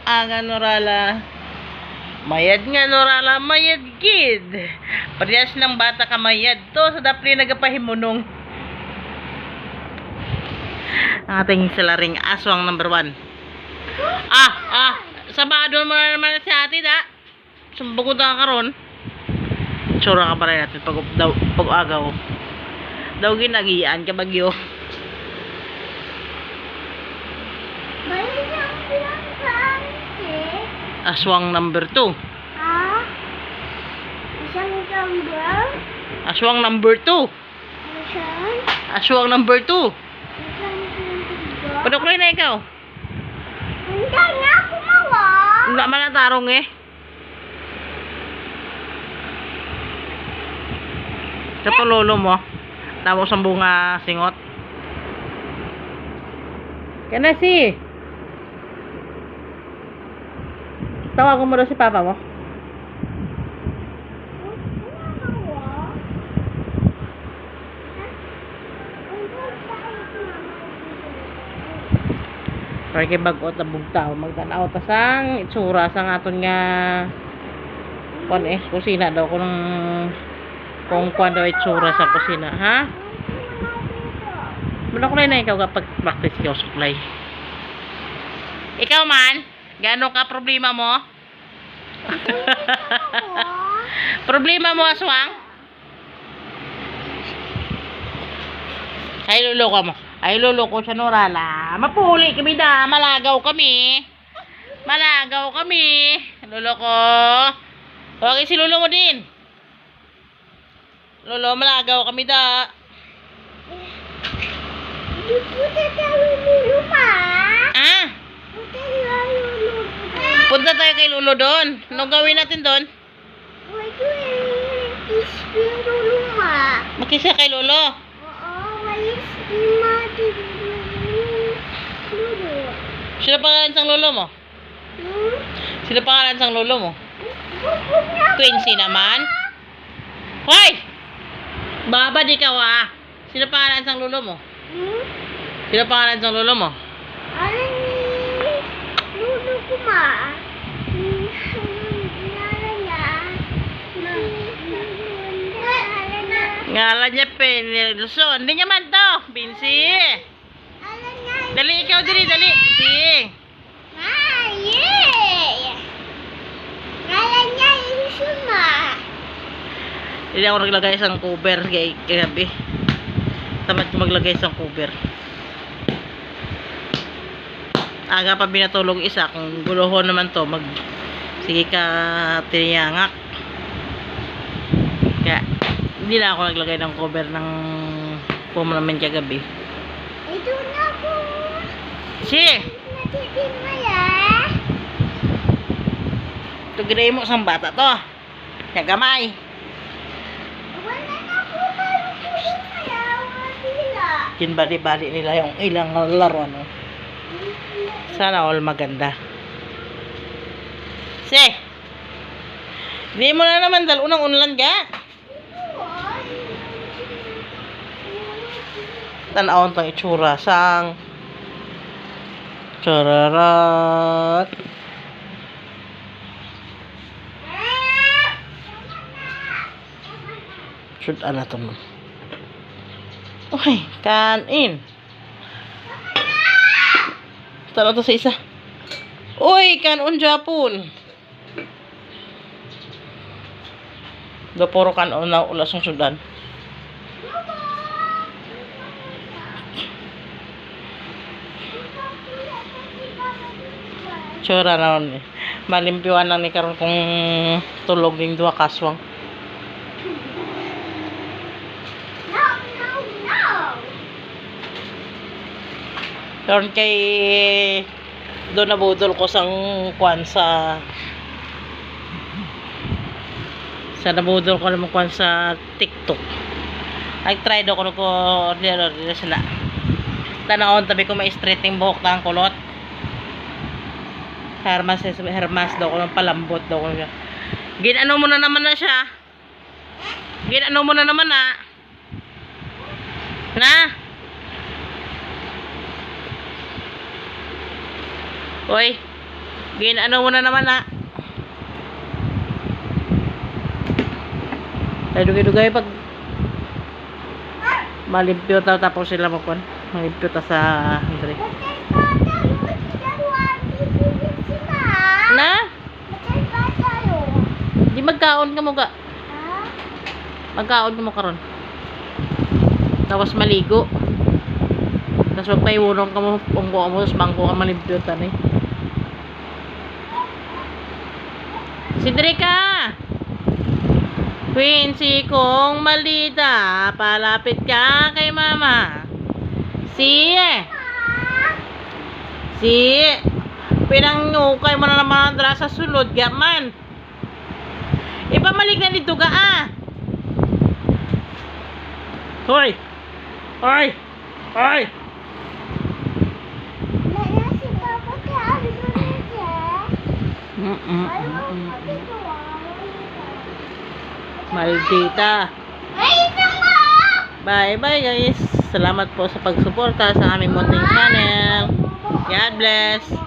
Aga Norala. Mayad nga Norala, mayad gid. Parehas ng bata ka mayad to sa dapli nagapahimunong. Ang ating salaring aswang number 1. Sabado mo na naman si ate da. Sumbugod na karon. Tsura ka pa rin natin pag-agaw. Daw ginagian ka bagyo. Aswang number 2. Aswang number 2. Aswang number 2. Paduklay na ikaw. Hindi na kumawa. Wala man ang tarong eh. Sa palolo mo. Tapos ang bunga singot. Kaya si. Tawagan mo daw si papa mo. Kaya kay bagot na bugtaw. Magtanaw ta sang itsura sang aton nga kusina daw kung kuan daw itsura sa kusina, ha? Manakulay na ikaw kapag practice ikaw suklay. Ikaw man, gaano ka problema mo? Problema mo, aswang? Ay, lolo ka mo. Ay, lolo ko sa Norala. Mapuli kami da. Malagaw kami. Malagaw kami. Lolo ko. Okay, si lolo mo din. Lolo, malagaw kami da. Punta tayo lulu, ma. Punta tayo kay lolo doon. Anong gawin natin doon? Lulu, ma. Makisa kay lolo. Sino pangalan sang lolo mo? Sino pangalan sang lolo mo? Quincy naman. Hoy! Baba di ka wa. Sino pangalan sang lolo mo? Sino pangalan sang lolo mo? Alam ni lulu ko, ma. Ngalan niya Luzon. Hindi niya man to. Binsi. Dali ikaw dali, dali. Sing. Ngalan niya Luzon, ma. Hindi ako naglagay isang cover kay gabi. Tamad ko maglagay isang cover. Aga pa binatulog isa. Kung guluhon naman to, sige ka tiniyangak. Kaya hindi na ako naglagay ng cover ng puma naman kagabi. Ito na po. Si! Natitin mo ya. Ito ginay mo isang bata to. Nagamay. Wala na po kayo po kaya. Wala sila. Kinbali-bali nila yung ilang laro, no? Sana all maganda. Si! Hindi mo na naman unang unlan ka. Tanawon tong itsura sang chararat. Shoot ana to mo. Okay, kanin. Tara to sa isa. Uy, kanon Japon. Do puro kanon na ulas ng sudan. Tsura na ron eh. Malimpiwan lang ni karon kung tulog ng duha kaswang. Karon kay doon nabudol ko sang kwan sa nabudol ko naman kwan sa TikTok. Nag-try daw ko dito sila. Tanawon tabi ko may straighting buhok na ang kulot. Hermas daw ko ng palambot daw ko. Ginano mo na naman na siya. Ginano mo na naman na. Na? Hoy. Ano mo na naman na. Ay, dugay-dugay pag malimpyo tapos sila magkuhan. Malimpyo sa Andre. Na? Di magkaon ka mo ka. Magkaon ka mo karon. Tapos maligo. Tapos magpaiwunong ka mo unggo mo sa bangko ka malimpyo tani. Sidrika! Quincy kong malita, palapit ka kay mama. Si pinangukay mo na naman dra sa sulod, gaman. Ipamalik na dito ka, ah. Hoy! Hoy! Hoy! Maldita. Bye bye guys. Salamat po sa pagsuporta sa aming munting channel. God bless.